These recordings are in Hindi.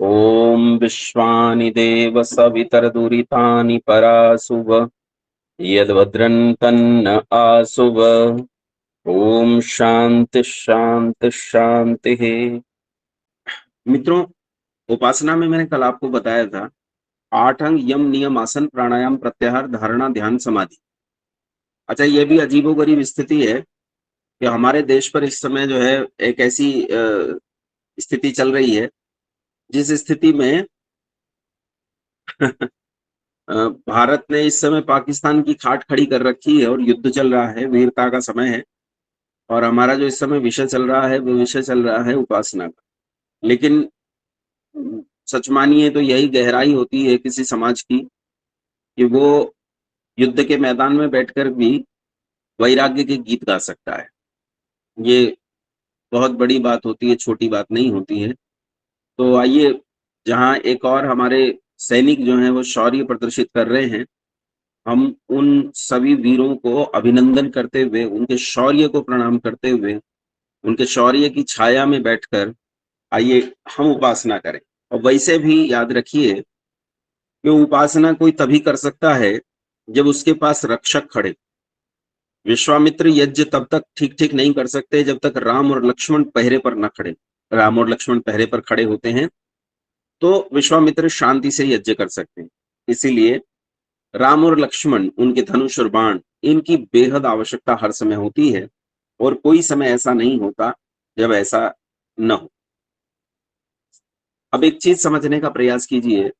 ॐ विश्वानि देव सवितरदुरितानि परासुव यद्भद्रं तन्न आसुव। ओम शांति शांति शांति। मित्रों, उपासना में मैंने कल आपको बताया था 8 अंग यम नियम आसन प्राणायाम प्रत्याहार धारणा ध्यान समाधि। अच्छा, ये भी अजीबोगरीब स्थिति है कि हमारे देश पर इस समय जो है एक ऐसी स्थिति चल रही है जिस स्थिति में भारत ने इस समय पाकिस्तान की खाट खड़ी कर रखी है और युद्ध चल रहा है, वीरता का समय है। और हमारा जो इस समय विषय चल रहा है वो विषय चल रहा है उपासना का। लेकिन सच मानिए तो यही गहराई होती है किसी समाज की कि वो युद्ध के मैदान में बैठकर भी वैराग्य के गीत गा सकता है। ये बहुत बड़ी बात होती है, छोटी बात नहीं होती है। तो आइए, जहाँ एक और हमारे सैनिक जो हैं वो शौर्य प्रदर्शित कर रहे हैं, हम उन सभी वीरों को अभिनंदन करते हुए, उनके शौर्य को प्रणाम करते हुए, उनके शौर्य की छाया में बैठकर आइए हम उपासना करें। और वैसे भी याद रखिए कि उपासना कोई तभी कर सकता है जब उसके पास रक्षक खड़े। विश्वामित्र यज्ञ तब तक ठीक ठीक नहीं कर सकते जब तक राम और लक्ष्मण पहरे पर न खड़े। राम और लक्ष्मण पहरे पर खड़े होते हैं तो विश्वामित्र शांति से यज्ञ कर सकते हैं। इसीलिए राम और लक्ष्मण, उनके धनुष और बाण, इनकी बेहद आवश्यकता हर समय होती है और कोई समय ऐसा नहीं होता जब ऐसा न हो। अब एक चीज समझने का प्रयास कीजिए।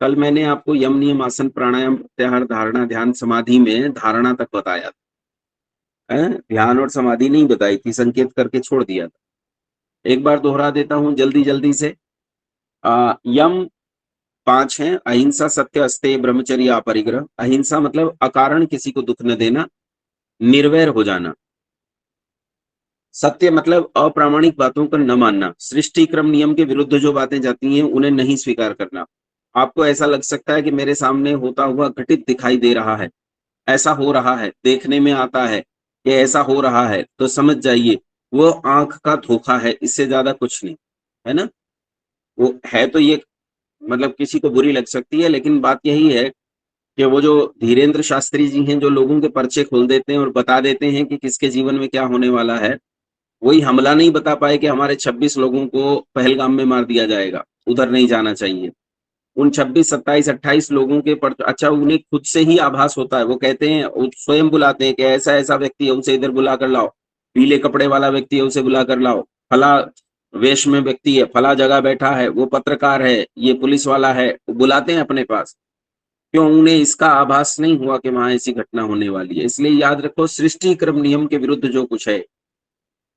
कल मैंने आपको यम नियम आसन प्राणायाम प्रत्याहार धारणा ध्यान समाधि में धारणा तक बताया था, ध्यान और समाधि नहीं बताई थी, संकेत करके छोड़ दिया था। एक बार दोहरा देता हूं जल्दी जल्दी से। यम 5 हैं: अहिंसा, सत्य, अस्तेय, ब्रह्मचर्य, अपरिग्रह। अहिंसा मतलब अकारण किसी को दुख न देना, निर्वैर हो जाना। सत्य मतलब अप्रामाणिक बातों को न मानना, सृष्टि क्रम नियम के विरुद्ध जो बातें जाती हैं उन्हें नहीं स्वीकार करना। आपको ऐसा लग सकता है कि मेरे सामने होता हुआ घटित दिखाई दे रहा है, ऐसा हो रहा है, देखने में आता है कि ऐसा हो रहा है, तो समझ जाइए वो आंख का धोखा है, इससे ज्यादा कुछ नहीं है ना। वो है तो ये, मतलब किसी को बुरी लग सकती है, लेकिन बात यही है कि वो जो धीरेन्द्र शास्त्री जी हैं जो लोगों के पर्चे खोल देते हैं और बता देते हैं कि किसके जीवन में क्या होने वाला है, वही हमला नहीं बता पाए कि हमारे 26 लोगों को पहलगाम में मार दिया जाएगा, उधर नहीं जाना चाहिए। उन 26, 27, 28 लोगों के अच्छा, उन्हें खुद से ही आभास होता है। वो कहते हैं, वो स्वयं बुलाते हैं कि ऐसा ऐसा व्यक्ति है, उसे इधर बुला कर लाओ, पीले कपड़े वाला व्यक्ति है, उसे बुला कर लाओ, फला वेश में व्यक्ति है, फला जगह बैठा है, वो पत्रकार है, ये पुलिस वाला है, वो बुलाते हैं अपने पास। क्यों? उन्हें इसका आभास नहीं हुआ कि वहां ऐसी घटना होने वाली है। इसलिए याद रखो, सृष्टि क्रम नियम के विरुद्ध जो कुछ है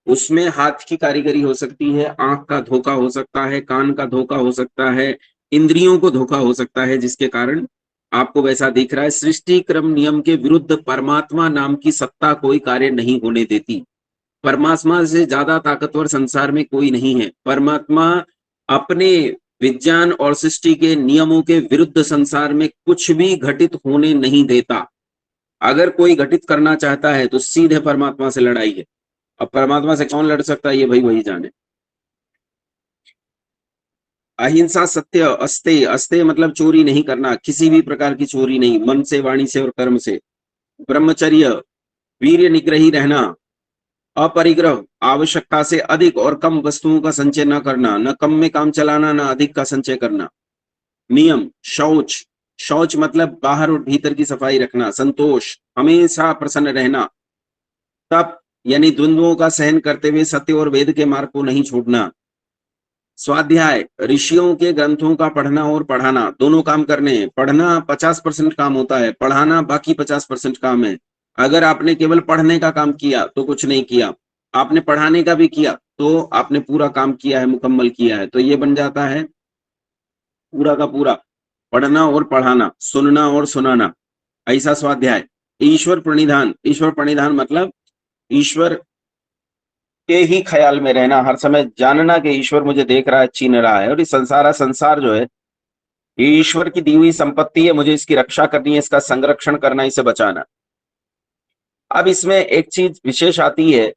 उसमें हाथ की कारीगरी हो सकती है, आंख का धोखा हो सकता है, कान का धोखा हो सकता है, इंद्रियों को धोखा हो सकता है, जिसके कारण आपको वैसा दिख रहा है। सृष्टि क्रम नियम के विरुद्ध परमात्मा नाम की सत्ता कोई कार्य नहीं होने देती। परमात्मा से ज्यादा ताकतवर संसार में कोई नहीं है। परमात्मा अपने विज्ञान और सृष्टि के नियमों के विरुद्ध संसार में कुछ भी घटित होने नहीं देता। अगर कोई घटित करना चाहता है तो सीधे परमात्मा से लड़ाई है। अब परमात्मा से कौन लड़ सकता है ये भाई वही जाने। अहिंसा, सत्य, अस्तेय। अस्तेय मतलब चोरी नहीं करना, किसी भी प्रकार की चोरी नहीं, मन से, वाणी से और कर्म से। ब्रह्मचर्य, वीर्य निग्रही रहना। अपरिग्रह, आवश्यकता से अधिक और कम वस्तुओं का संचय न करना, न कम में काम चलाना, न अधिक का संचय करना। नियम, शौच। शौच मतलब बाहर और भीतर की सफाई रखना। संतोष, हमेशा प्रसन्न रहना। तप यानी द्वंद्वों का सहन करते हुए सत्य और वेद के मार्ग को नहीं छोड़ना। स्वाध्याय, ऋषियों के ग्रंथों का पढ़ना और पढ़ाना, दोनों काम करने हैं। पढ़ना 50% काम होता है, पढ़ाना बाकी 50% काम है। अगर आपने केवल पढ़ने का काम किया तो कुछ नहीं किया, आपने पढ़ाने का भी किया तो आपने पूरा काम किया है, मुकम्मल किया है। तो ये बन जाता है पूरा का पूरा पढ़ना और पढ़ाना, सुनना और सुनाना, ऐसा स्वाध्याय। ईश्वर प्रणिधान। ईश्वर प्रणिधान मतलब ईश्वर के ही ख्याल में रहना, हर समय जानना कि ईश्वर मुझे देख रहा है, छीन रहा है, और ये संसार जो है ये ईश्वर की दी हुई संपत्ति है, मुझे इसकी रक्षा करनी है, इसका संरक्षण करना, इसे बचाना। अब इसमें एक चीज विशेष आती है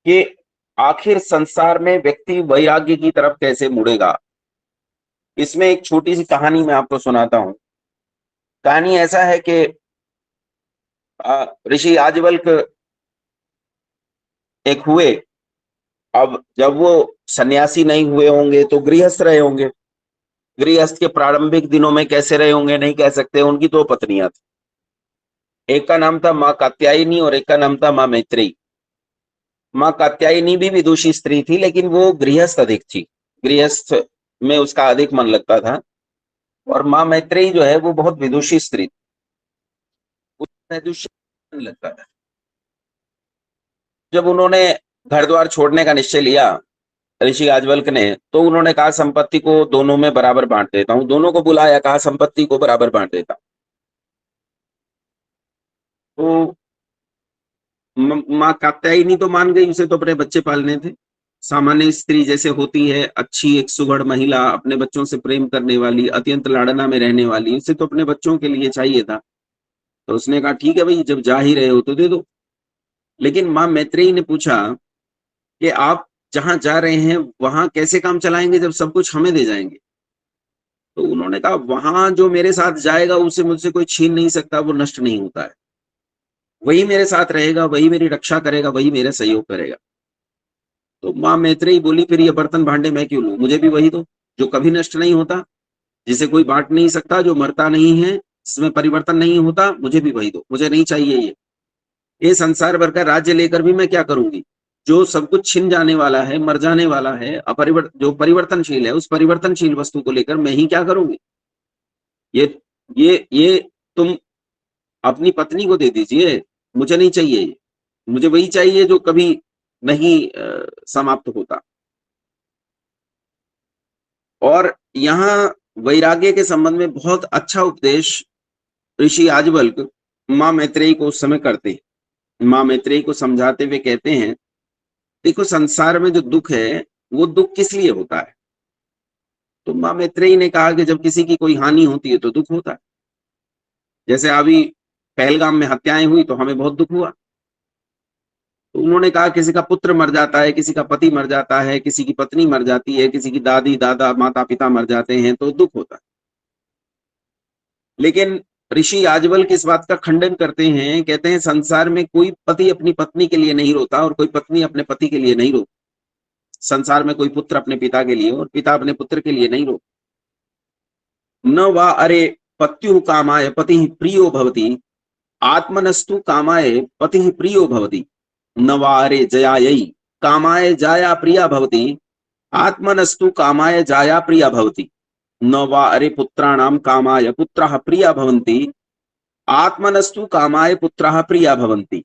कि आखिर संसार में व्यक्ति वैराग्य की तरफ कैसे मुड़ेगा। इसमें एक छोटी सी कहानी मैं आपको सुनाता हूँ। कहानी ऐसा है कि ऋषि याज्ञवल्क एक हुए। अब जब वो सन्यासी नहीं हुए होंगे तो गृहस्थ रहे होंगे। गृहस्थ के प्रारंभिक दिनों में कैसे रहे होंगे नहीं कह सकते। उनकी दो पत्नियां थी, एक का नाम था माँ कात्यायनी और एक का नाम था माँ मैत्रेयी। माँ कात्यायनी भी विदुषी स्त्री थी, लेकिन वो गृहस्थ अधिक थी, गृहस्थ में उसका अधिक मन लगता था। और माँ मैत्रेयी जो है वो बहुत विदुषी स्त्री थी, उसमें विदुषी मन लगता था। जब उन्होंने घर द्वार छोड़ने का निश्चय लिया ऋषि याज्ञवल्क ने, तो उन्होंने कहा संपत्ति को दोनों में बराबर बांट देता हूं। दोनों को बुलाया, कहा संपत्ति को बराबर बांट देता हूं। तो माँ कात्यायनी तो मान गई, उसे तो अपने बच्चे पालने थे। सामान्य स्त्री जैसे होती है, अच्छी एक सुघड़ महिला, अपने बच्चों से प्रेम करने वाली, अत्यंत लाड़ना में रहने वाली, उसे तो अपने बच्चों के लिए चाहिए था। तो उसने कहा ठीक है भाई, जब जा ही रहे हो तो दे दो। लेकिन माँ मैत्रेयी ने पूछा कि आप जहां जा रहे हैं वहां कैसे काम चलाएंगे जब सब कुछ हमें दे जाएंगे। तो उन्होंने कहा वहां जो मेरे साथ जाएगा उसे मुझसे कोई छीन नहीं सकता, वो नष्ट नहीं होता है। वही मेरे साथ रहेगा, वही मेरी रक्षा करेगा, वही मेरा सहयोग करेगा। तो माँ मैत्रेयी बोली फिर ये बर्तन भांडे मैं क्यों लूं, मुझे भी वही दो जो कभी नष्ट नहीं होता, जिसे कोई बांट नहीं सकता, जो मरता नहीं है, जिसमें परिवर्तन नहीं होता, मुझे भी वही दो, मुझे नहीं चाहिए ये संसार भर का राज्य लेकर भी मैं क्या करूंगी। जो सब कुछ छिन जाने वाला है, मर जाने वाला है, जो परिवर्तनशील है, उस परिवर्तनशील वस्तु को लेकर मैं ही क्या करूंगी। ये ये तुम अपनी पत्नी को दे दीजिए, मुझे नहीं चाहिए ये। मुझे वही चाहिए जो कभी नहीं समाप्त होता। और यहाँ वैराग्य के संबंध में बहुत अच्छा उपदेश ऋषि याज्ञवल्क्य माँ मैत्रेयी को उस समय करते हैं। माँ मैत्रेयी को समझाते हुए कहते हैं देखो संसार में जो दुख है वो दुख किस लिए होता है। तो माँ मैत्रेयी ने कहा कि जब किसी की कोई हानि होती है तो दुख होता है। जैसे अभी पहलगाम में हत्याएं हुई तो हमें बहुत दुख हुआ। तो उन्होंने कहा किसी का पुत्र मर जाता है, किसी का पति मर जाता है, किसी की पत्नी मर जाती है, किसी की दादी दादा माता पिता मर जाते हैं तो दुख होता है। लेकिन ऋषि याज्ञवल्क्य इस बात का खंडन करते हैं, कहते हैं संसार में कोई पति अपनी पत्नी के लिए नहीं रोता और कोई पत्नी अपने पति के लिए नहीं रोती। संसार में कोई पुत्र अपने पिता के लिए और पिता अपने पुत्र के लिए नहीं रोता। न वा अरे पत्यु कामाय पति प्रियो भवति, आत्मनस्तु कामाय पति प्रियो भवति। न वा अरे जयायै कामाय जाया प्रिया भवति, आत्मनस्तु कामाय जाया प्रिया भवति। न वा अरे पुत्राणाम कामाय पुत्रः प्रिया भवन्ति, आत्मनस्तु कामाय पुत्रः प्रिया भवन्ति।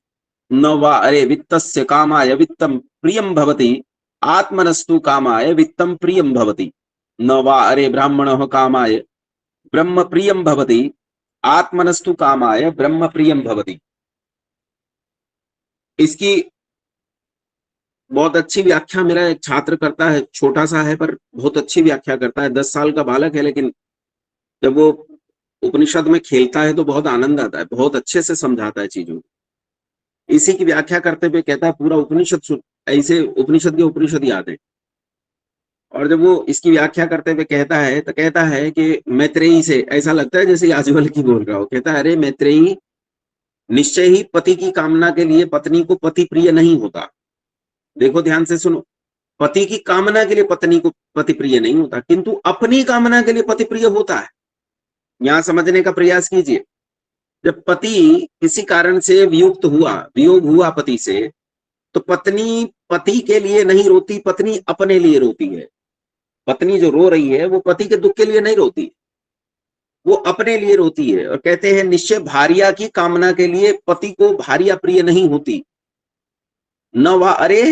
न वा अरे वित्तस्य कामाय वित्तं प्रियं भवति, आत्मनस्तु कामाय वित्तं प्रियं भवति। न वा अरे ब्राह्मणः कामाय ब्रह्म प्रियं भवति, आत्मनस्तु कामाय ब्रह्म प्रियं भवति। इसकी बहुत अच्छी व्याख्या मेरा एक छात्र करता है, छोटा सा है पर बहुत अच्छी व्याख्या करता है। 10 साल का बालक है, लेकिन जब वो उपनिषद में खेलता है तो बहुत आनंद आता है, बहुत अच्छे से समझाता है चीजों को। इसी की व्याख्या करते हुए कहता है पूरा उपनिषद ऐसे उपनिषद के उपनिषद याद है। और जब वो इसकी व्याख्या करते हुए कहता है तो कहता है कि मैत्रेयी से ऐसा लगता है जैसे याज्ञवल्क्य की बोल रहा हो। कहता है अरे मैत्रेयी, निश्चय ही पति की कामना के लिए पत्नी को पति प्रिय नहीं होता। देखो ध्यान से सुनो, पति की कामना के लिए पत्नी को पति प्रिय नहीं होता, किंतु अपनी कामना के लिए पति प्रिय होता है। यहां समझने का प्रयास कीजिए। जब पति किसी कारण से वियुक्त हुआ, वियोग हुआ पति से, तो पत्नी पति के लिए नहीं रोती, पत्नी अपने लिए रोती है। पत्नी जो रो रही है वो पति के दुख के लिए नहीं रोती, वो अपने लिए रोती है। और कहते हैं निश्चय भार्या की कामना के लिए पति को भार्या प्रिय नहीं होती। न वा अरे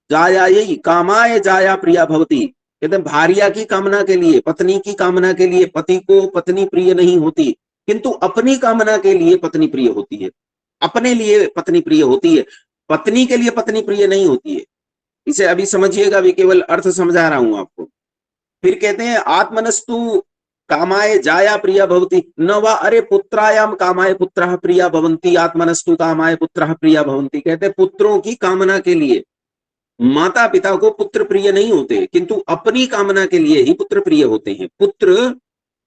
जायायै कामाय जाया प्रिया भवती। कहते हैं भार्या की कामना के लिए, पत्नी की कामना के लिए पति को पत्नी प्रिय नहीं होती, किंतु अपनी कामना के लिए पत्नी प्रिय होती है। अपने लिए पत्नी प्रिय होती है, पत्नी के लिए पत्नी प्रिय नहीं होती है। इसे अभी समझिएगा, अभी केवल अर्थ समझा रहा हूं आपको। फिर कहते हैं आत्मनस्तु कामाय जाया प्रिया भवती, न वा अरे पुत्रायाम कामाय पुत्रः प्रिया भवन्ति, आत्मनस्तु कामाय पुत्रः प्रिया भवन्ति। कहते हैं पुत्रों की कामना के लिए माता पिता को पुत्र प्रिय नहीं होते, किंतु अपनी कामना के लिए ही पुत्र प्रिय होते हैं। पुत्र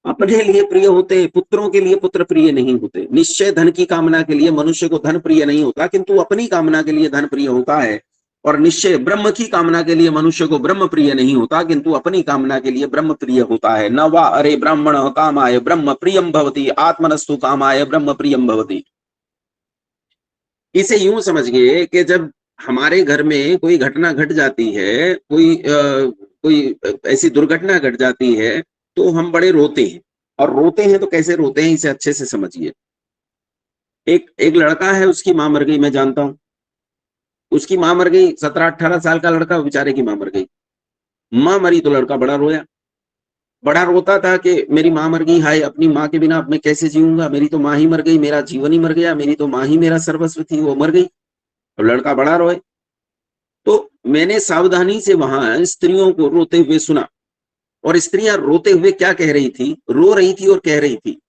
अपने लिए प्रिय होते हैं, पुत्रों के लिए पुत्र प्रिय नहीं होते। निश्चय धन की कामना के लिए मनुष्य को धन प्रिय नहीं होता, किंतु अपनी कामना के लिए धन प्रिय होता है। और निश्चय ब्रह्म की कामना के लिए मनुष्य को ब्रह्म प्रिय नहीं होता, किंतु अपनी कामना के लिए ब्रह्म प्रिय होता है। न वा अरे ब्राह्मण कामाय ब्रह्म प्रियम भवति, आत्मनस्तु कामाय ब्रह्म प्रियम भवति। इसे यूं समझिए कि जब हमारे घर में कोई घटना घट जाती है, कोई ऐसी दुर्घटना घट जाती है, तो हम बड़े रोते हैं। और रोते हैं तो कैसे रोते हैं, इसे अच्छे से समझिए। एक एक लड़का है, उसकी मां मर गई, मैं जानता हूं। उसकी मां मर गई, 17-18 साल का लड़का, बेचारे की मां मर गई। मां मरी तो लड़का बड़ा रोया, बड़ा रोता था कि मेरी मां मर गई, हाय अपनी मां के बिना अब मैं कैसे जीऊंगा, मेरी तो मां ही मर गई, मेरा जीवन ही मर गया, मेरी तो मां ही मेरा सर्वस्व थी, वो मर गई। तो लड़का बड़ा रोए। तो मैंने सावधानी से वहां स्त्रियों को रोते हुए सुना, और स्त्रियां रोते हुए क्या कह रही थी, रो रही थी और कह रही थी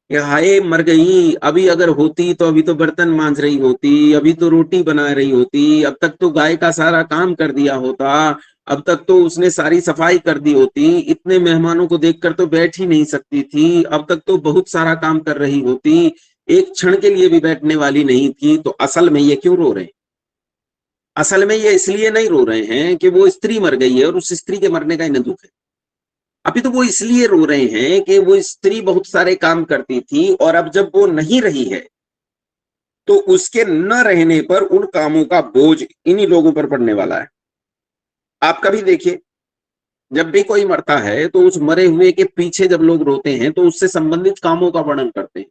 कि हाय मर गई, अभी अगर होती तो अभी तो बर्तन मांज रही होती, अभी तो रोटी बना रही होती, अब तक तो गाय का सारा काम कर दिया होता, अब तक तो उसने सारी सफाई कर दी होती, इतने मेहमानों को देखकर तो बैठ ही नहीं सकती थी, अब तक तो बहुत सारा काम कर रही होती, एक क्षण के लिए भी बैठने वाली नहीं थी। तो असल में ये क्यों रो रहे हैं? असल में ये इसलिए नहीं रो रहे हैं कि वो स्त्री मर गई है और उस स्त्री के मरने का इन्हें दुख है। अभी तो वो इसलिए रो रहे हैं कि वो स्त्री बहुत सारे काम करती थी, और अब जब वो नहीं रही है तो उसके न रहने पर उन कामों का बोझ इन्हीं लोगों पर पड़ने वाला है। आप कभी देखिए, जब भी कोई मरता है तो उस मरे हुए के पीछे जब लोग रोते हैं तो उससे संबंधित कामों का वर्णन करते हैं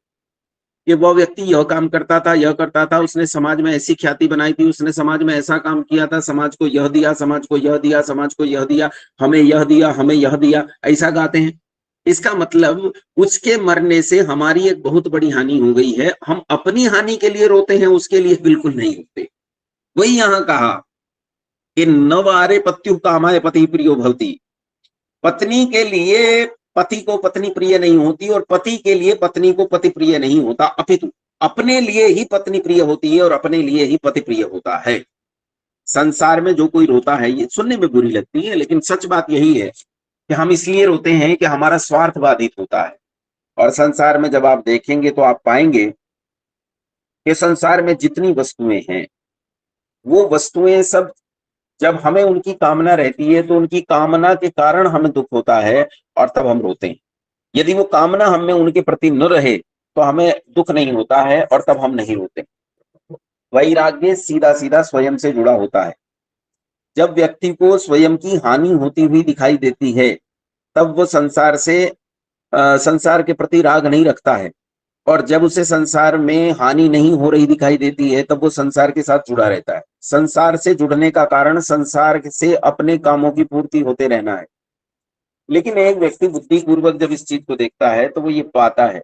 कि वह व्यक्ति यह काम करता था, यह करता था, उसने समाज में ऐसी ख्याति बनाई थी, उसने समाज में ऐसा काम किया था, समाज को यह दिया, समाज को यह दिया, समाज को यह दिया, हमें यह दिया, हमें यह दिया, ऐसा गाते हैं। इसका मतलब उसके मरने से हमारी एक बहुत बड़ी हानि हो गई है। हम अपनी हानि के लिए रोते हैं, उसके लिए बिल्कुल नहीं रोते। वही यहां कहा कि नवारे पत्यु कामाय पति प्रियो भवति। पत्नी के लिए पति को पत्नी प्रिय नहीं होती, और पति के लिए पत्नी को पति प्रिय नहीं होता, अपितु अपने लिए ही पत्नी प्रिय होती है और अपने लिए ही पति प्रिय होता है। संसार में जो कोई रोता है, ये सुनने में बुरी लगती है, लेकिन सच बात यही है कि हम इसलिए रोते हैं कि हमारा स्वार्थ बाधित होता है। और संसार में जब आप देखेंगे तो आप पाएंगे कि संसार में जितनी वस्तुएं हैं, वो वस्तुएं सब जब हमें उनकी कामना रहती है तो उनकी कामना के कारण हमें दुख होता है, और तब हम रोते हैं। यदि वो कामना हमें उनके प्रति न रहे तो हमें दुख नहीं होता है, और तब हम नहीं रोते। वैराग्य सीधा सीधा स्वयं से जुड़ा होता है। जब व्यक्ति को स्वयं की हानि होती हुई दिखाई देती है, तब वो संसार के प्रति राग नहीं रखता है। और जब उसे संसार में हानि नहीं हो रही दिखाई देती है, तब वो संसार के साथ जुड़ा रहता है। संसार से जुड़ने का कारण संसार से अपने कामों की पूर्ति होते रहना है। लेकिन एक व्यक्ति बुद्धिपूर्वक जब इस चीज को देखता है तो वो ये पाता है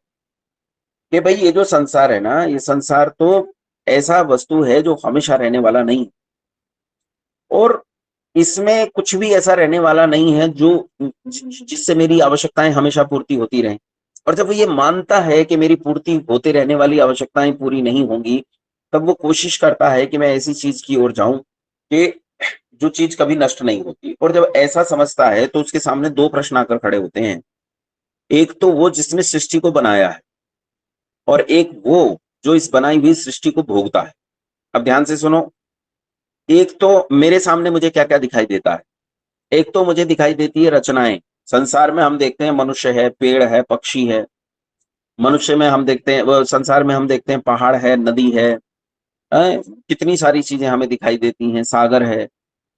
कि भाई ये जो संसार है ना, ये संसार तो ऐसा वस्तु है जो हमेशा रहने वाला नहीं, और इसमें कुछ भी ऐसा रहने वाला नहीं है जो जिससे मेरी आवश्यकताएं हमेशा पूर्ति होती रहें। और जब वो ये मानता है कि मेरी पूर्ति होते रहने वाली आवश्यकताएं पूरी नहीं होंगी, तब वो कोशिश करता है कि मैं ऐसी चीज की ओर जाऊं कि जो चीज कभी नष्ट नहीं होती। और जब ऐसा समझता है तो उसके सामने दो प्रश्न आकर खड़े होते हैं। एक तो वो जिसने सृष्टि को बनाया है, और एक वो जो इस बनाई हुई सृष्टि को भोगता है। अब ध्यान से सुनो, एक तो मेरे सामने मुझे क्या क्या दिखाई देता है। एक तो मुझे दिखाई देती है रचनाएं। संसार में हम देखते हैं मनुष्य है, पेड़ है, पक्षी है। मनुष्य में हम देखते हैं, संसार में हम देखते हैं पहाड़ है, नदी है, कितनी सारी चीजें हमें दिखाई देती हैं, सागर है,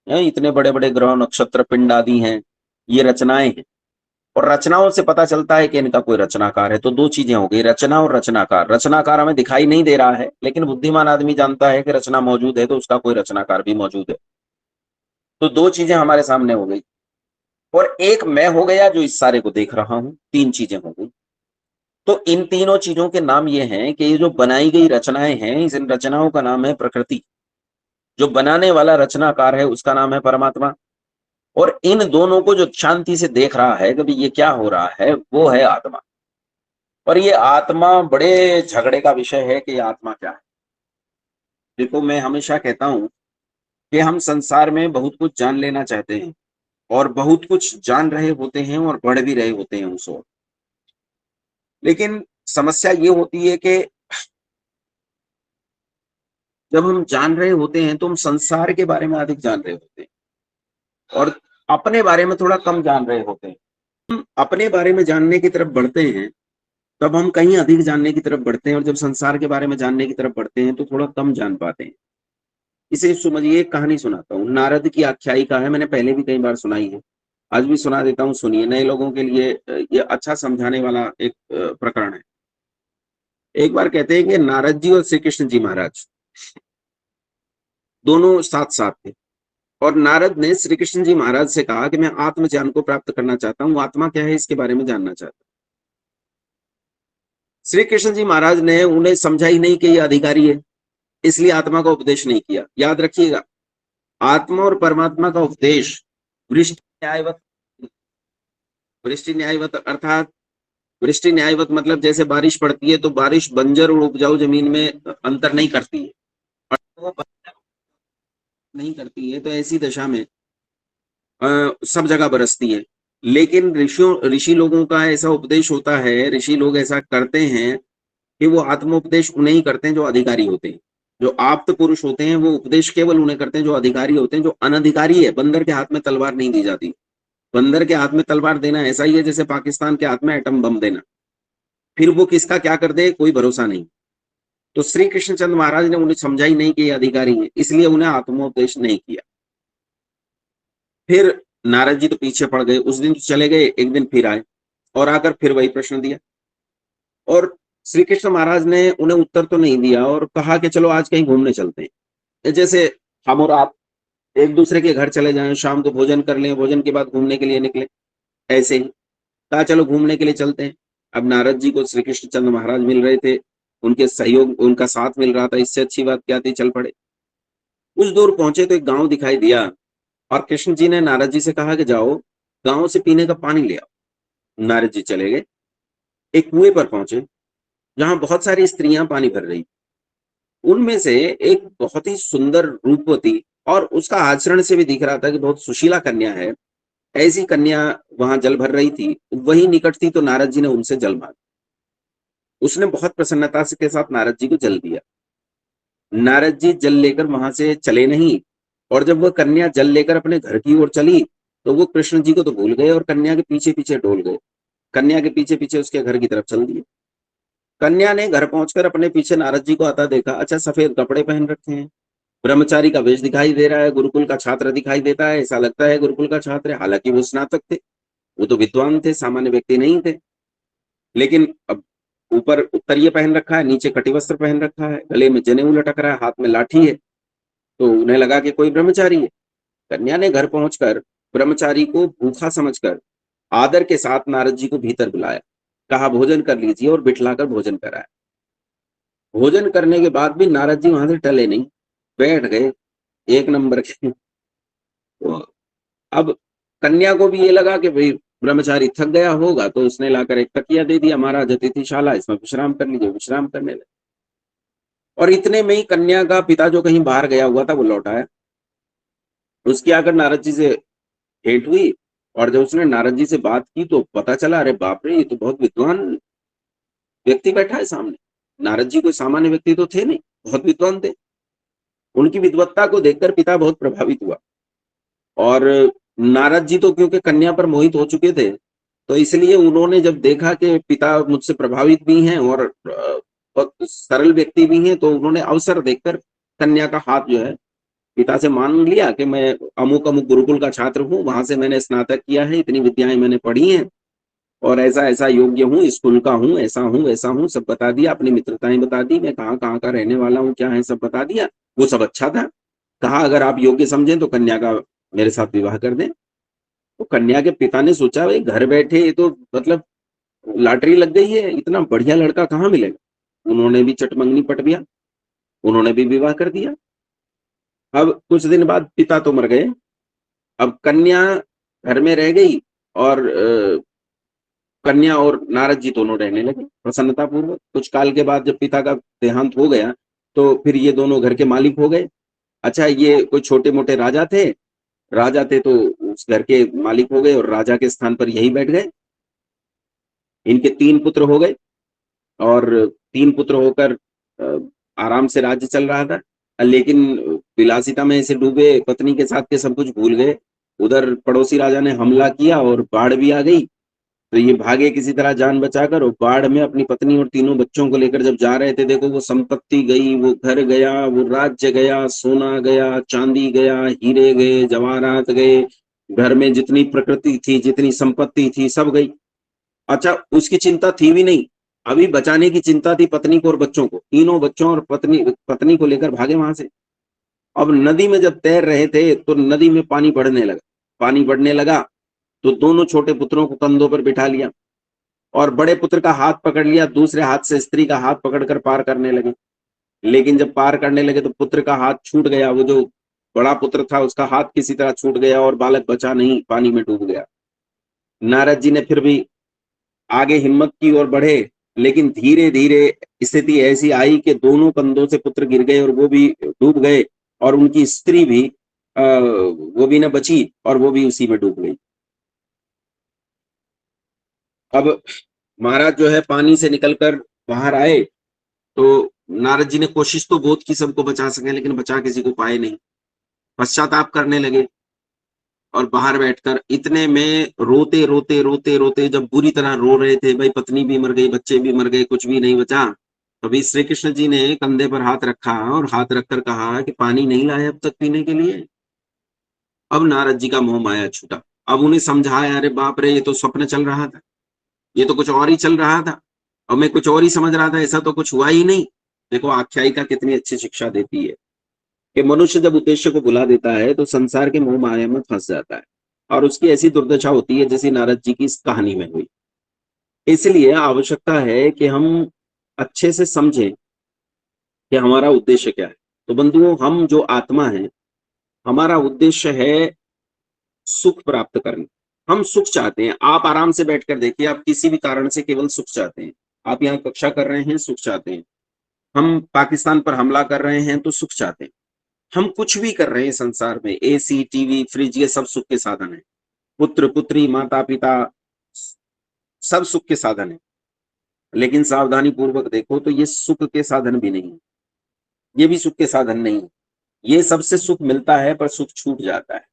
इतने बड़े बड़े ग्रह नक्षत्र पिंड आदि हैं। ये रचनाएं हैं, और रचनाओं से पता चलता है कि इनका कोई रचनाकार है। तो दो चीजें हो गई, रचना और रचनाकार। रचनाकार हमें दिखाई नहीं दे रहा है, लेकिन बुद्धिमान आदमी जानता है कि रचना मौजूद है, तो उसका कोई रचनाकार भी मौजूद है। तो दो चीजें हमारे सामने हो गई, और एक मैं हो गया जो इस सारे को देख रहा हूं। तीन चीजें हो गई। तो इन तीनों चीजों के नाम ये हैं कि ये जो बनाई गई रचनाएं हैं, इन रचनाओं का नाम है प्रकृति। जो बनाने वाला रचनाकार है उसका नाम है परमात्मा। और इन दोनों को जो शांति से देख रहा है कि ये क्या हो रहा है, वो है आत्मा। और ये आत्मा बड़े झगड़े का विषय है कि ये आत्मा क्या है। देखो, मैं हमेशा कहता हूं कि हम संसार में बहुत कुछ जान लेना चाहते हैं और बहुत कुछ जान रहे होते हैं और पढ़ भी रहे होते हैं उस ओर। लेकिन समस्या ये होती है कि जब हम जान रहे होते हैं तो हम संसार के बारे में अधिक जान रहे होते हैं और अपने बारे में थोड़ा कम जान रहे होते हैं। हम अपने बारे में जानने की तरफ बढ़ते हैं, तब हम कहीं अधिक जानने की तरफ बढ़ते हैं और जब संसार के बारे में जानने की तरफ बढ़ते हैं तो थोड़ा कम जान पाते हैं। इसे समझिए, एक कहानी सुनाता हूँ। नारद की आख्यायिका है, मैंने पहले भी कई बार सुनाई है, आज भी सुना देता हूँ, सुनिए। नए लोगों के लिए ये अच्छा समझाने वाला एक प्रकरण है। एक बार कहते हैं कि नारद जी और श्री कृष्ण जी महाराज दोनों साथ साथ थे और नारद ने श्री कृष्ण जी महाराज से कहा कि मैं आत्मज्ञान को प्राप्त करना चाहता हूँ, आत्मा क्या है इसके बारे में जानना चाहता हूँ। श्री कृष्ण जी महाराज ने उन्हें समझा ही नहीं कि ये अधिकारी है, इसलिए आत्मा का उपदेश नहीं किया। याद रखिएगा, आत्मा और परमात्मा का उपदेश वृष्टि न्यायवत, वृष्टि न्यायवत अर्थात वृष्टि न्यायवत मतलब जैसे बारिश पड़ती है तो बारिश बंजर और उपजाऊ जमीन में अंतर नहीं करती है, और वो नहीं करती है तो ऐसी दशा में सब जगह बरसती है। लेकिन ऋषि लोगों का ऐसा उपदेश होता है, ऋषि लोग ऐसा करते हैं कि वो आत्मोपदेश उन्हें ही करते हैं जो अधिकारी होते हैं। जो आप्त पुरुष होते हैं वो उपदेश केवल उन्हें करते हैं जो अधिकारी होते हैं। जो अनधिकारी है, बंदर के हाथ में तलवार नहीं दी जाती। बंदर के हाथ में तलवार देना ऐसा ही है जैसे पाकिस्तान के हाथ में एटम बम देना, फिर वो किसका क्या कर दे कोई भरोसा नहीं। तो श्री कृष्णचंद्र महाराज ने उन्हें समझा ही नहीं कि ये अधिकारी है, इसलिए उन्हें आत्मोपदेश नहीं किया। फिर नारद जी तो पीछे पड़ गए, उस दिन तो चले गए, एक दिन फिर आए और आकर फिर वही प्रश्न दिया और श्री कृष्ण महाराज ने उन्हें उत्तर तो नहीं दिया और कहा कि चलो आज कहीं घूमने चलते हैं। जैसे हम और आप एक दूसरे के घर चले जाएं, शाम को भोजन कर लें, भोजन के बाद घूमने के लिए निकले, ऐसे ही कहा चलो घूमने के लिए चलते हैं। अब नारद जी को श्री कृष्णचंद्र महाराज मिल रहे थे, उनके सहयोग, उनका साथ मिल रहा था, इससे अच्छी बात क्या थी, चल पड़े। कुछ दूर पहुंचे तो एक गांव दिखाई दिया और कृष्ण जी ने नारद जी से कहा कि जाओ गांव से पीने का पानी ले आओ। नारद जी चले गए, एक कुएं पर पहुंचे जहां बहुत सारी स्त्रियां पानी भर रही। उनमें से एक बहुत ही सुंदर रूपवती और उसका आचरण से भी दिख रहा था कि बहुत सुशीला कन्या है, ऐसी कन्या वहां जल भर रही थी। वही निकट थी तो नारद जी ने उनसे जल मांगा। उसने बहुत प्रसन्नता से के साथ नारद जी को जल दिया। नारद जी जल लेकर वहां से चले नहीं और जब वह कन्या जल लेकर अपने घर की ओर चली तो वो कृष्ण जी को तो भूल गए और कन्या के पीछे पीछे डोल गए। कन्या के पीछे पीछे उसके घर की तरफ चल दिए। कन्या ने घर पहुंचकर अपने पीछे नारद जी को आता देखा। अच्छा, सफेद कपड़े पहन रखे हैं, ब्रह्मचारी का वेश दिखाई दे रहा है, गुरुकुल का छात्र दिखाई देता है, ऐसा लगता है गुरुकुल का छात्र है। हालांकि वो स्नातक थे, वो तो विद्वान थे, सामान्य व्यक्ति नहीं थे। लेकिन अब ऊपर उत्तरीय पहन रखा है, नीचे कटी वस्त्र पहन रखा है, गले में जनेऊ लटक रहा है, हाथ में लाठी है, तो उन्हें लगा कि कोई ब्रह्मचारी है। कन्या ने घर पहुंचकर ब्रह्मचारी को भूखा समझकर आदर के साथ नारद जी को भीतर बुलाया, कहा भोजन कर लीजिए और बिठलाकर भोजन कराया। भोजन करने के बाद भी नारद जी वहां से टले नहीं, बैठ गए एक नंबर के। तो अब कन्या को भी ये लगा कि भाई ब्रह्मचारी थक गया होगा, तो उसने लाकर एक तकिया दे दिया, महाराज अतिथिशाला, इसमें विश्राम कर लीजिए। विश्राम करने लगे और इतने में ही कन्या का पिता जो कहीं बाहर गया हुआ था वो लौट आया। उसकी आकर नारद जी से भेंट हुई और जब उसने नारद जी से बात की तो पता चला, अरे बाप रे, ये तो बहुत विद्वान व्यक्ति बैठा है सामने। नारद जी कोई सामान्य व्यक्ति तो थे नहीं, बहुत विद्वान थे। उनकी विद्वत्ता को देखकर पिता बहुत प्रभावित हुआ और नारद जी तो क्योंकि कन्या पर मोहित हो चुके थे, तो इसलिए उन्होंने जब देखा कि पिता मुझसे प्रभावित भी हैं और बहुत सरल व्यक्ति भी हैं, तो उन्होंने अवसर देखकर कन्या का हाथ जो है पिता से मान लिया कि मैं अमुक अमुक गुरुकुल का छात्र हूँ, वहां से मैंने स्नातक किया है, इतनी विद्याएं मैंने पढ़ी हैं और ऐसा ऐसा योग्य हूँ, स्कूल का हूँ, ऐसा हूँ वैसा हूँ, सब बता दिया। अपनी मित्रताएं बता दी, मैं कहाँ कहाँ का रहने वाला हूँ, क्या है, सब बता दिया। वो सब अच्छा था। कहा अगर आप योग्य समझें तो कन्या का मेरे साथ विवाह कर दें। तो कन्या के पिता ने सोचा भाई घर बैठे ये तो मतलब लॉटरी लग गई है, इतना बढ़िया लड़का कहाँ मिलेगा। उन्होंने भी चटमंगनी पट दिया, उन्होंने भी विवाह कर दिया। अब कुछ दिन बाद पिता तो मर गए, अब कन्या घर में रह गई और कन्या और नारद जी दोनों रहने लगे प्रसन्नता पूर्वक। कुछ काल के बाद जब पिता का देहांत हो गया तो फिर ये दोनों घर के मालिक हो गए अच्छा, ये कोई छोटे मोटे राजा थे, राजा थे तो उस घर के मालिक हो गए और राजा के स्थान पर यही बैठ गए। इनके 3 पुत्र हो गए और 3 पुत्र होकर अ, आराम से राज्य चल रहा था। लेकिन विलासिता में ऐसे डूबे, पत्नी के साथ के सब कुछ भूल गए। उधर पड़ोसी राजा ने हमला किया और बाढ़ भी आ गई। तो ये भागे किसी तरह जान बचाकर, और बाढ़ में अपनी पत्नी और तीनों बच्चों को लेकर जब जा रहे थे, देखो वो संपत्ति गई, वो घर गया, वो राज्य गया, सोना गया, चांदी गया, हीरे गए, जवाहरात गए, घर में जितनी प्रकृति थी, जितनी संपत्ति थी, सब गई। अच्छा, उसकी चिंता थी भी नहीं, अभी बचाने की चिंता थी पत्नी को और बच्चों को। तीनों बच्चों और पत्नी पत्नी को लेकर भागे वहां से। अब नदी में जब तैर रहे थे तो नदी में पानी बढ़ने लगा। पानी बढ़ने लगा तो दोनों छोटे पुत्रों को कंधों पर बिठा लिया और बड़े पुत्र का हाथ पकड़ लिया, दूसरे हाथ से स्त्री का हाथ पकड़कर पार करने लगे। लेकिन जब पार करने लगे तो पुत्र का हाथ छूट गया, वो जो बड़ा पुत्र था उसका हाथ किसी तरह छूट गया और बालक बचा नहीं, पानी में डूब गया। नारद जी ने फिर भी आगे हिम्मत की और बढ़े, लेकिन धीरे धीरे स्थिति ऐसी आई कि दोनों कंधों से पुत्र गिर गए और वो भी डूब गए, और उनकी स्त्री भी वो भी न बची और वो भी उसी में डूब गई। अब महाराज जो है पानी से निकलकर बाहर आए तो नारद जी ने कोशिश तो बहुत की सबको बचा सके, लेकिन बचा किसी को पाए नहीं। पश्चाताप करने लगे और बाहर बैठकर इतने में रोते रोते रोते रोते जब बुरी तरह रो रहे थे, भाई पत्नी भी मर गई, बच्चे भी मर गए, कुछ भी नहीं बचा, तभी श्री कृष्ण जी ने कंधे पर हाथ रखा और हाथ रखकर कहा कि पानी नहीं लाए अब तक पीने के लिए। अब नारद जी का मोह माया छूटा। अब उन्हें समझाया, अरे बाप रे, ये तो स्वप्न चल रहा था, ये तो कुछ और ही चल रहा था, और मैं कुछ और ही समझ रहा था, ऐसा तो कुछ हुआ ही नहीं। देखो आख्यायिका कितनी अच्छी शिक्षा देती है कि मनुष्य जब उद्देश्य को भुला देता है तो संसार के मोह माया में फंस जाता है, और उसकी ऐसी दुर्दशा होती है जैसी नारद जी की इस कहानी में हुई। इसलिए आवश्यकता है कि हम अच्छे से समझें कि हमारा उद्देश्य क्या है। तो बंधुओं, हम जो आत्मा है, हमारा उद्देश्य है सुख प्राप्त करना। हम सुख चाहते हैं। आप आराम से बैठकर देखिए, आप किसी भी कारण से केवल सुख चाहते हैं। आप यहाँ कक्षा कर रहे हैं, सुख चाहते हैं। हम पाकिस्तान पर हमला कर रहे हैं तो सुख चाहते हैं। हम कुछ भी कर रहे हैं संसार में, एसी, टीवी, फ्रिज, ये सब सुख के साधन है। पुत्र पुत्री, माता पिता, सब सुख के साधन है। लेकिन सावधानी पूर्वक देखो तो ये सुख के साधन भी नहीं है, ये भी सुख के साधन नहीं है। ये सबसे सुख मिलता है पर सुख छूट जाता है,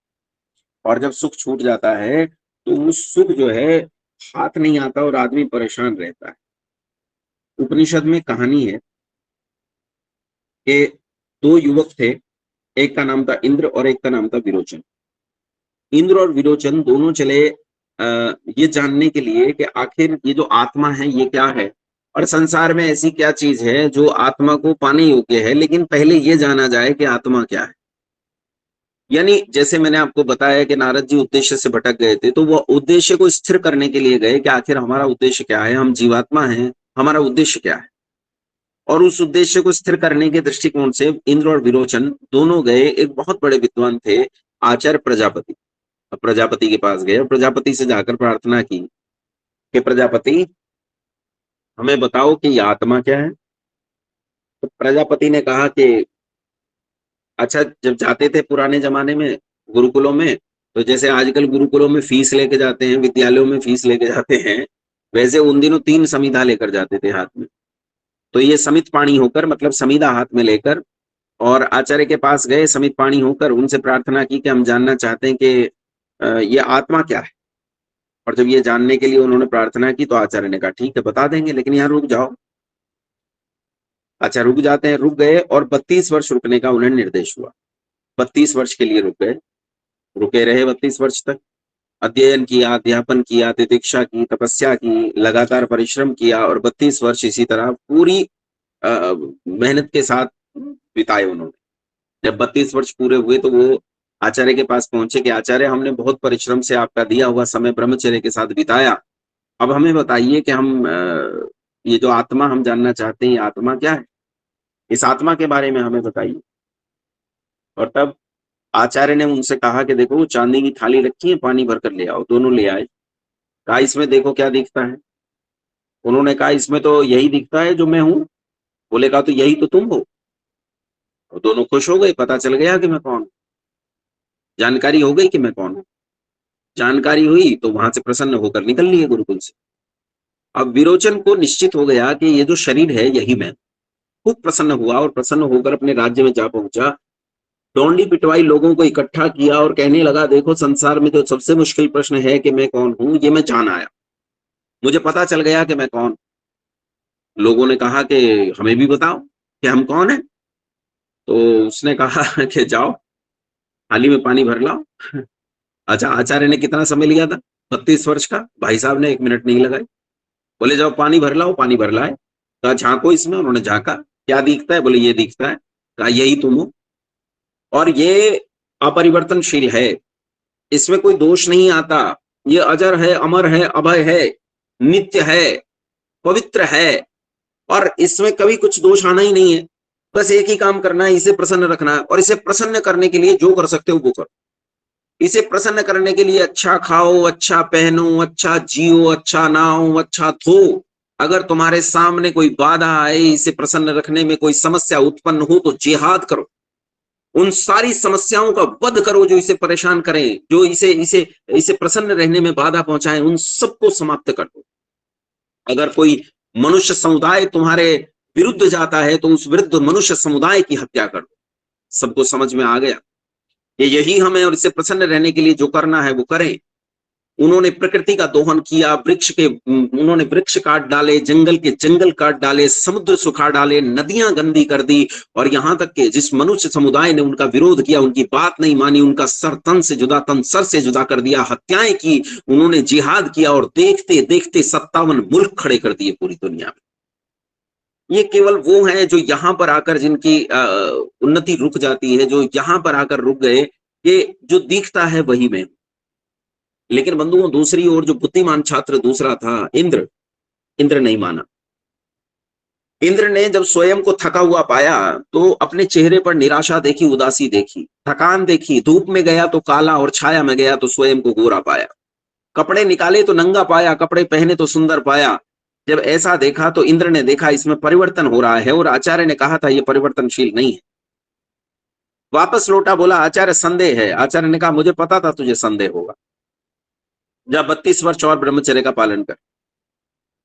और जब सुख छूट जाता है तो वो सुख जो है हाथ नहीं आता और आदमी परेशान रहता है। उपनिषद में कहानी है कि 2 युवक थे, एक का नाम था इंद्र और एक का नाम था विरोचन। इंद्र और विरोचन दोनों चले ये जानने के लिए कि आखिर ये जो आत्मा है ये क्या है, और संसार में ऐसी क्या चीज है जो आत्मा को पाने योग्य है। लेकिन पहले ये जाना जाए कि आत्मा क्या है। यानी जैसे मैंने आपको बताया कि नारद जी उद्देश्य से भटक गए थे, तो वो उद्देश्य को स्थिर करने के लिए गए कि आखिर हमारा उद्देश्य क्या है, हम जीवात्मा हैं, हमारा उद्देश्य क्या है। और उस उद्देश्य को स्थिर करने के दृष्टिकोण से इंद्र और विरोचन दोनों गए। एक बहुत बड़े विद्वान थे, आचार्य प्रजापति। प्रजापति के पास गए और प्रजापति से जाकर प्रार्थना की कि प्रजापति, हमें बताओ कि ये आत्मा क्या है। तो प्रजापति ने कहा कि अच्छा, जब जाते थे पुराने जमाने में गुरुकुलों में, तो जैसे आजकल गुरुकुलों में फीस लेके जाते हैं, विद्यालयों में फीस लेके जाते हैं, वैसे उन दिनों 3 समिधा लेकर जाते थे हाथ में। तो ये समित पाणी होकर, मतलब समिधा हाथ में लेकर, और आचार्य के पास गए, समित पाणी होकर उनसे प्रार्थना की कि हम जानना चाहते हैं कि ये आत्मा क्या है। और जब ये जानने के लिए उन्होंने प्रार्थना की तो आचार्य ने कहा ठीक है बता देंगे, लेकिन यहाँ रुक जाओ। अच्छा, रुक जाते हैं, रुक गए और 32 वर्ष रुकने का उन्हें निर्देश हुआ। 32 वर्ष के लिए रुक गए, रुके रहे 32 वर्ष तक। अध्ययन किया, अध्यापन किया, तितिक्षा की, तपस्या की, लगातार परिश्रम किया, और 32 वर्ष इसी तरह पूरी मेहनत के साथ बिताए उन्होंने। जब 32 वर्ष पूरे हुए तो वो आचार्य के पास पहुंचे कि आचार्य, हमने बहुत परिश्रम से आपका दिया हुआ समय ब्रह्मचर्य के साथ बिताया, अब हमें बताइए कि हम ये जो आत्मा हम जानना चाहते हैं, ये आत्मा क्या है, इस आत्मा के बारे में हमें बताइए। और तब आचार्य ने उनसे कहा कि देखो चांदी की थाली रखी है, पानी भरकर ले आओ। दोनों ले आए। कहा इसमें देखो क्या दिखता है। उन्होंने कहा इसमें तो यही दिखता है जो मैं हूं। बोले कहा तो यही तो तुम हो। और दोनों खुश हो गए, पता चल गया कि मैं कौन हूं, जानकारी हो गई कि मैं कौन हूं। जानकारी हुई तो वहां से प्रसन्न होकर निकल लिए गुरुकुल से। अब विरोचन को निश्चित हो गया कि ये जो शरीर है यही मैं। खूब प्रसन्न हुआ और प्रसन्न होकर अपने राज्य में जा पहुंचा। डोंडी पिटवाई लोगों को इकट्ठा किया और कहने लगा, देखो संसार में तो सबसे मुश्किल प्रश्न है कि मैं कौन हूं, ये मैं जान आया, मुझे पता चल गया कि मैं कौन। लोगों ने कहा कि हमें भी बताओ कि हम कौन है। तो उसने कहा कि जाओ थाली में पानी भर लाओ। अच्छा, आचार्य ने कितना समय लिया था? 32 वर्ष का। भाई साहब ने 1 मिनट नहीं लगाई। बोले जाओ पानी भर लाओ, पानी भर लाए। कहा झांको इसमें, उन्होंने झांका। क्या दिखता है? बोले ये दिखता है। कहा यही तुम हो, और ये अपरिवर्तनशील है, इसमें कोई दोष नहीं आता, ये अजर है, अमर है, अभय है, नित्य है, पवित्र है, और इसमें कभी कुछ दोष आना ही नहीं है। बस एक ही काम करना है, इसे प्रसन्न रखना है, और इसे प्रसन्न करने के लिए जो कर सकते हो वो करो। इसे प्रसन्न करने के लिए अच्छा खाओ, अच्छा पहनो, अच्छा जियो, अच्छा नहाओ, अच्छा धो। अगर तुम्हारे सामने कोई बाधा आए, इसे प्रसन्न रखने में कोई समस्या उत्पन्न हो, तो जिहाद करो। उन सारी समस्याओं का वध करो जो इसे परेशान करें, जो इसे इसे इसे प्रसन्न रहने में बाधा पहुंचाएं, उन सबको समाप्त कर दो। अगर कोई मनुष्य समुदाय तुम्हारे विरुद्ध जाता है, तो उस विरुद्ध मनुष्य समुदाय की हत्या कर दो। सबको समझ में आ गया ये यही हमें, और इससे प्रसन्न रहने के लिए जो करना है वो करें। उन्होंने प्रकृति का दोहन किया, उन्होंने वृक्ष काट डाले, जंगल के जंगल काट डाले, समुद्र सुखा डाले, नदियां गंदी कर दी, और यहां तक कि जिस मनुष्य समुदाय ने उनका विरोध किया, उनकी बात नहीं मानी, उनका सर तन से जुदा, तन सर से जुदा कर दिया, हत्याएं की, उन्होंने जिहाद किया, और देखते देखते 57 मुल्क खड़े कर दिए पूरी दुनिया में। ये केवल वो हैं जो यहां पर आकर, जिनकी उन्नति रुक जाती है, जो यहां पर आकर रुक गए, कि जो दिखता है वही मैं। लेकिन बंधुओं, दूसरी ओर जो बुद्धिमान छात्र दूसरा था, इंद्र, इंद्र नहीं माना। इंद्र ने जब स्वयं को थका हुआ पाया, तो अपने चेहरे पर निराशा देखी, उदासी देखी, थकान देखी। धूप में गया तो काला, और छाया में गया तो स्वयं को गोरा पाया। कपड़े निकाले तो नंगा पाया, कपड़े पहने तो सुंदर पाया। जब ऐसा देखा तो इंद्र ने देखा इसमें परिवर्तन हो रहा है, और आचार्य ने कहा था ये परिवर्तनशील नहीं है। वापस लौटा, बोला आचार्य संदेह है। आचार्य ने कहा मुझे पता था तुझे संदेह होगा, जा 32 वर्ष और ब्रह्मचर्य का पालन कर।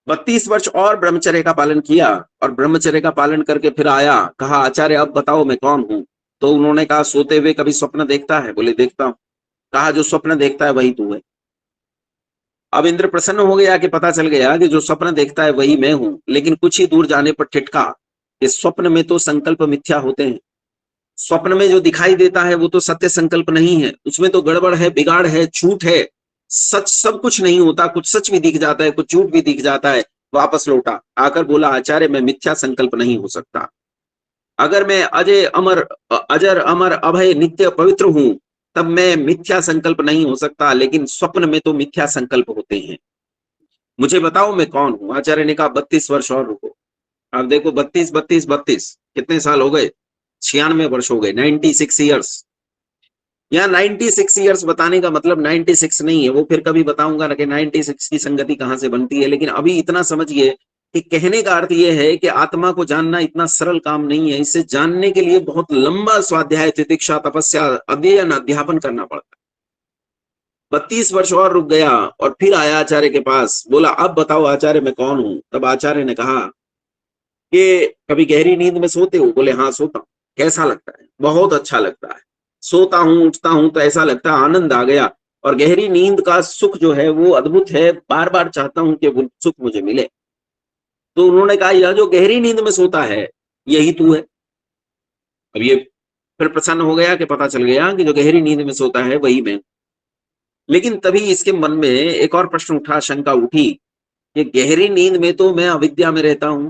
32 वर्ष और ब्रह्मचर्य का पालन किया, और ब्रह्मचर्य का पालन करके फिर आया। कहा आचार्य अब बताओ मैं कौन हूं। तो उन्होंने कहा सोते हुए कभी स्वप्न देखता है? बोले देखता हूं। कहा जो स्वप्न देखता है वही तू है। अब इंद्र प्रसन्न हो गया कि पता चल गया कि जो स्वप्न देखता है वही मैं हूं। लेकिन कुछ ही दूर जाने पर ठिठका कि स्वप्न में तो संकल्प मिथ्या होते हैं, स्वप्न में जो दिखाई देता है वो तो सत्य संकल्प नहीं है, उसमें तो गड़बड़ है, बिगाड़ है, झूठ है। सच सब कुछ नहीं होता, कुछ सच भी दिख जाता है, कुछ झूठ भी दिख जाता है। वापस लौटा, आकर बोला आचार्य मैं मिथ्या संकल्प नहीं हो सकता। अगर मैं अजर अमर अभय नित्य पवित्र हूं, तब मैं मिथ्या संकल्प नहीं हो सकता। लेकिन स्वप्न में तो मिथ्या संकल्प होते हैं। मुझे बताओ मैं कौन हूं। आचार्य ने कहा 32 वर्ष और रुको। अब देखो 32 32 32 कितने साल हो गए? 96 वर्ष हो गए, 96 ईयर्स। यहाँ 96 ईयर्स बताने का मतलब 96 नहीं है, वो फिर कभी बताऊंगा ना कि 96 की संगति कहां से बनती है। लेकिन अभी इतना समझिए कि कहने का अर्थ यह है कि आत्मा को जानना इतना सरल काम नहीं है। इसे जानने के लिए बहुत लंबा स्वाध्याय, तितिक्षा, तपस्या, अध्ययन, अध्यापन करना पड़ता है। 32 वर्ष और रुक गया, और फिर आया आचार्य के पास। बोला अब बताओ आचार्य मैं कौन हूं। तब आचार्य ने कहा कि कभी गहरी नींद में सोते हो? बोले हाँ सोता हूं। कैसा लगता है? बहुत अच्छा लगता है। सोता हूं, उठता हूं तो ऐसा लगता है आनंद आ गया, और गहरी नींद का सुख जो है वो अद्भुत है, बार बार चाहता हूं कि वो सुख मुझे मिले। तो उन्होंने कहा यह जो गहरी नींद में सोता है यही तू है। अब ये फिर प्रसन्न हो गया कि पता चल गया कि जो गहरी नींद में सोता है वही मैं। लेकिन तभी इसके मन में एक और प्रश्न उठा, शंका उठी कि गहरी नींद में तो मैं अविद्या में रहता हूं,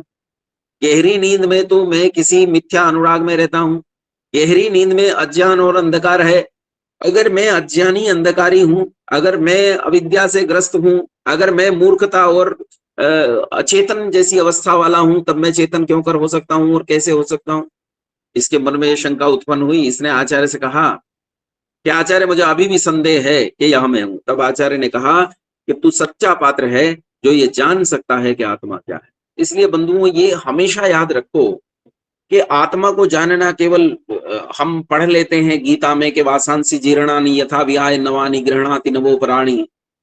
गहरी नींद में तो मैं किसी मिथ्या अनुराग में रहता हूं, गहरी नींद में अज्ञान और अंधकार है। अगर मैं अज्ञानी अंधकारी हूं, अगर मैं अविद्या से ग्रस्त हूं, अगर मैं मूर्खता और अचेतन जैसी अवस्था वाला हूं, तब मैं चेतन क्यों कर हो सकता हूं, और कैसे हो सकता हूं? इसके मन में शंका उत्पन्न हुई। इसने आचार्य से कहा कि आचार्य मुझे अभी भी संदेह है कि यह मैं हूं। तब आचार्य ने कहा कि तू सच्चा पात्र है जो ये जान सकता है कि आत्मा क्या है। इसलिए बंधुओं ये हमेशा याद रखो कि आत्मा को जानना केवल हम पढ़ लेते हैं गीता में कि वासांसी जीर्णानि यथा विहाय नवानि गृह्णाति नवो प्राणी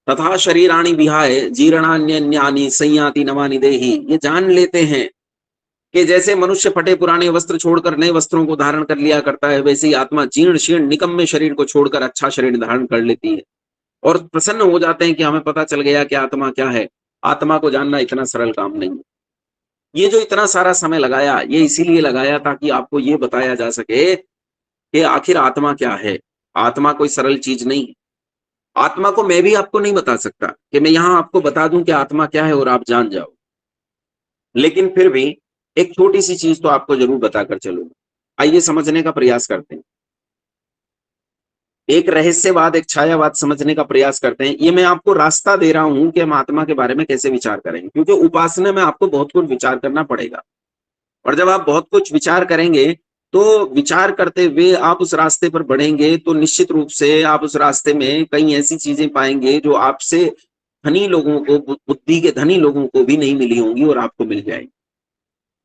तथा शरीराणि विहाय जीर्णान्यन्यानि संयाति नवानि देहि, ये जान लेते हैं कि जैसे मनुष्य फटे पुराने वस्त्र छोड़कर नए वस्त्रों को धारण कर लिया करता है, वैसे ही आत्मा जीर्ण शीर्ण निकम्मे शरीर को छोड़कर अच्छा शरीर धारण कर लेती है और प्रसन्न हो जाते हैं कि हमें पता चल गया कि आत्मा क्या है। आत्मा को जानना इतना सरल काम नहीं है। ये जो इतना सारा समय लगाया, ये इसीलिए लगाया ताकि आपको ये बताया जा सके कि आखिर आत्मा क्या है। आत्मा कोई सरल चीज नहीं है। आत्मा को मैं भी आपको नहीं बता सकता कि मैं यहां आपको बता दूं कि आत्मा क्या है और आप जान जाओ, लेकिन फिर भी एक छोटी सी चीज तो आपको जरूर बताकर चलूंगा। आइए समझने का प्रयास करते हैं। एक रहस्यवाद, एक छायावाद समझने का प्रयास करते हैं। ये मैं आपको रास्ता दे रहा हूं कि हम आत्मा के बारे में कैसे विचार करेंगे, क्योंकि उपासना में आपको बहुत कुछ विचार करना पड़ेगा और जब आप बहुत कुछ विचार करेंगे तो विचार करते हुए आप उस रास्ते पर बढ़ेंगे तो निश्चित रूप से आप उस रास्ते में कई ऐसी चीजें पाएंगे जो आपसे धनी लोगों को, बुद्धि के धनी लोगों को भी नहीं मिली होंगी और आपको मिल जाएंगी।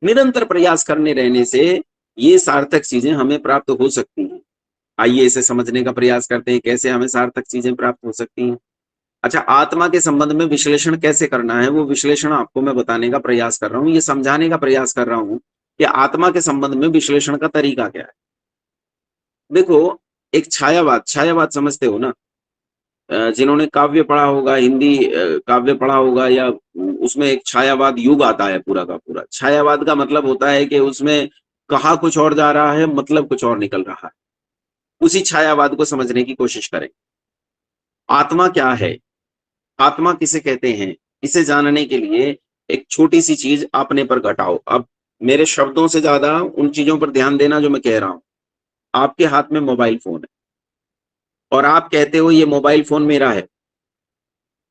निरंतर प्रयास करने रहने से ये सार्थक चीजें हमें प्राप्त हो सकती हैं। आइए इसे समझने का प्रयास करते हैं, कैसे हमें सार्थक चीजें प्राप्त हो सकती हैं। अच्छा, आत्मा के संबंध में विश्लेषण कैसे करना है, वो विश्लेषण आपको मैं बताने का प्रयास कर रहा हूँ, ये समझाने का प्रयास कर रहा हूँ कि आत्मा के संबंध में विश्लेषण का तरीका क्या है। देखो, एक छायावाद, छायावाद समझते हो ना? जिन्होंने काव्य पढ़ा होगा, हिंदी काव्य पढ़ा होगा, या उसमें एक छायावाद युग आता है पूरा का पूरा। छायावाद का मतलब होता है कि उसमें कहा कुछ और जा रहा है, मतलब कुछ और निकल रहा है। उसी छायावाद को समझने की कोशिश करें। आत्मा क्या है, आत्मा किसे कहते हैं, इसे जानने के लिए एक छोटी सी चीज अपने पर घटाओ। अब मेरे शब्दों से ज्यादा उन चीजों पर ध्यान देना जो मैं कह रहा हूं। आपके हाथ में मोबाइल फोन है और आप कहते हो ये मोबाइल फोन मेरा है।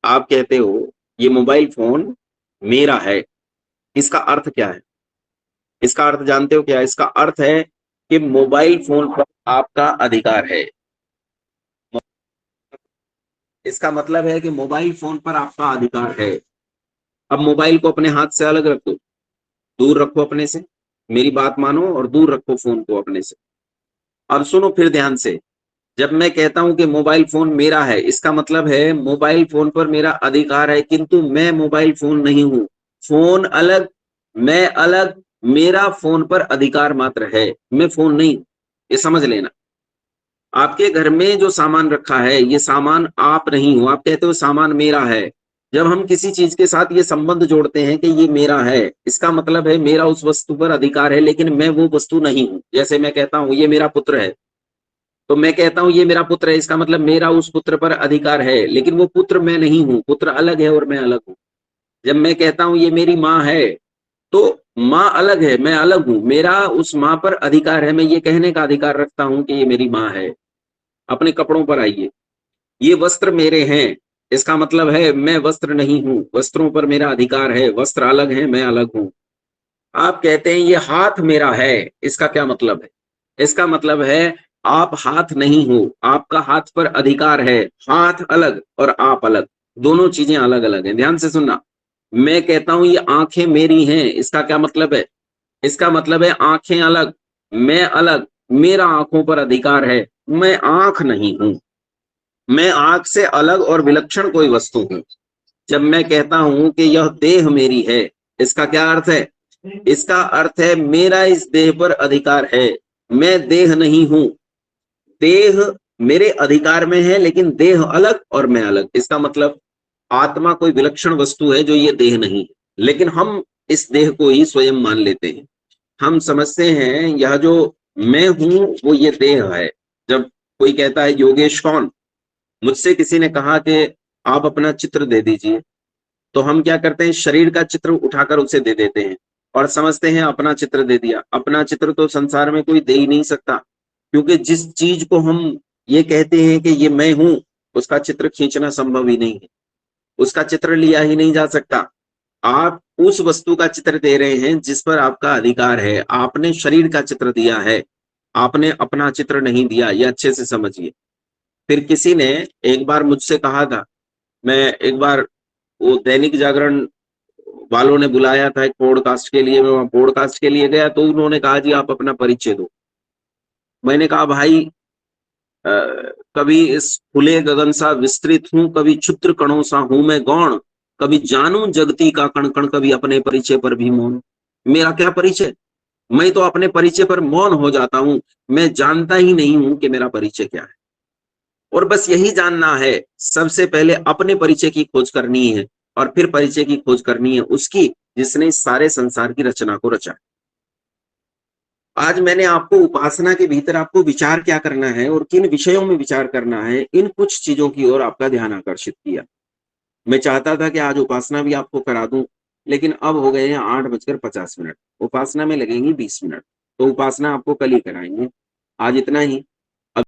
आप कहते हो ये मोबाइल फोन मेरा है। इसका अर्थ क्या है? इसका अर्थ जानते हो क्या है? इसका अर्थ है कि मोबाइल फोन पर आपका अधिकार है। इसका मतलब है कि मोबाइल फोन पर आपका अधिकार है। अब मोबाइल को अपने हाथ से अलग रखो, दूर रखो अपने से, मेरी बात मानो और दूर रखो फोन को अपने से। अब सुनो फिर ध्यान से। जब मैं कहता हूं कि मोबाइल फोन मेरा है, इसका मतलब है मोबाइल फोन पर मेरा अधिकार है, किंतु मैं मोबाइल फोन नहीं हूं। फोन अलग, मैं अलग, मेरा फोन पर अधिकार मात्र है, मैं फोन नहीं। ये समझ लेना। आपके घर में जो सामान रखा है, ये सामान आप नहीं हो। आप कहते हो सामान मेरा है। जब हम किसी चीज के साथ ये संबंध जोड़ते हैं कि ये मेरा है, इसका मतलब है मेरा उस वस्तु पर अधिकार है, लेकिन मैं वो वस्तु नहीं हूं। जैसे मैं कहता हूं ये मेरा पुत्र है, तो मैं कहता हूं ये मेरा पुत्र है, इसका मतलब मेरा उस पुत्र पर अधिकार है, लेकिन वो पुत्र मैं नहीं हूं। पुत्र अलग है और मैं अलग हूं। जब मैं कहता हूं ये मेरी माँ है, तो माँ अलग है, मैं अलग हूं। मेरा उस माँ पर अधिकार है, मैं ये कहने का अधिकार रखता हूं कि ये मेरी माँ है। अपने कपड़ों पर आइए। ये वस्त्र मेरे हैं, इसका मतलब है मैं वस्त्र नहीं हूं। वस्त्रों पर मेरा अधिकार है, वस्त्र अलग है, मैं अलग हूं। आप कहते हैं ये हाथ मेरा है, इसका क्या मतलब है? इसका मतलब है आप हाथ नहीं हो, आपका हाथ पर अधिकार है। हाथ अलग और आप अलग, दोनों चीजें अलग अलग हैं। ध्यान से सुनना। मैं कहता हूं ये आंखें मेरी हैं, इसका क्या मतलब है? इसका मतलब है आंखें अलग, मैं अलग, मेरा आंखों पर अधिकार है। मैं आंख नहीं हूं, मैं आंख से अलग और विलक्षण कोई वस्तु हूं। जब मैं कहता हूं कि यह देह मेरी है, इसका क्या अर्थ है? इसका अर्थ है मेरा इस देह पर अधिकार है, मैं देह नहीं हूं। देह मेरे अधिकार में है, लेकिन देह अलग और मैं अलग। इसका मतलब आत्मा कोई विलक्षण वस्तु है जो ये देह नहीं है, लेकिन हम इस देह को ही स्वयं मान लेते हैं। हम समझते हैं यह जो मैं हूं वो ये देह है। जब कोई कहता है योगेश कौन, मुझसे किसी ने कहा कि आप अपना चित्र दे दीजिए, तो हम क्या करते हैं, शरीर का चित्र उठाकर उसे दे देते हैं और समझते हैं अपना चित्र दे दिया। अपना चित्र तो संसार में कोई दे ही नहीं सकता, क्योंकि जिस चीज को हम ये कहते हैं कि ये मैं हूं, उसका चित्र खींचना संभव ही नहीं है, उसका चित्र लिया ही नहीं जा सकता। आप उस वस्तु का चित्र दे रहे हैं जिस पर आपका अधिकार है। आपने शरीर का चित्र दिया है, आपने अपना चित्र नहीं दिया, ये अच्छे से समझिए। फिर किसी ने एक बार मुझसे कहा था, मैं एक बार वो दैनिक जागरण वालों ने बुलाया था एक पॉडकास्ट के लिए, मैं वहां पॉडकास्ट के लिए गया, तो उन्होंने कहा जी आप अपना परिचय दो। मैंने कहा भाई अ, कभी इस खुले गगन सा विस्तृत हूं, कभी क्षुद्र कणों सा हूं मैं गौण, कभी जानू जगती का कण कण, कभी अपने परिचय पर भी मौन। मेरा क्या परिचय? मैं तो अपने परिचय पर मौन हो जाता हूं। मैं जानता ही नहीं हूं कि मेरा परिचय क्या है। और बस यही जानना है, सबसे पहले अपने परिचय की खोज करनी है और फिर परिचय की खोज करनी है उसकी जिसने इस सारे संसार की रचना को रचा। आज मैंने आपको उपासना के भीतर आपको विचार क्या करना है और किन विषयों में विचार करना है, इन कुछ चीजों की ओर आपका ध्यान आकर्षित किया। मैं चाहता था कि आज उपासना भी आपको करा दूं, लेकिन अब हो गए हैं 8:50। उपासना में लगेंगी 20 मिनट, तो उपासना आपको कल ही कराएंगे। आज इतना ही।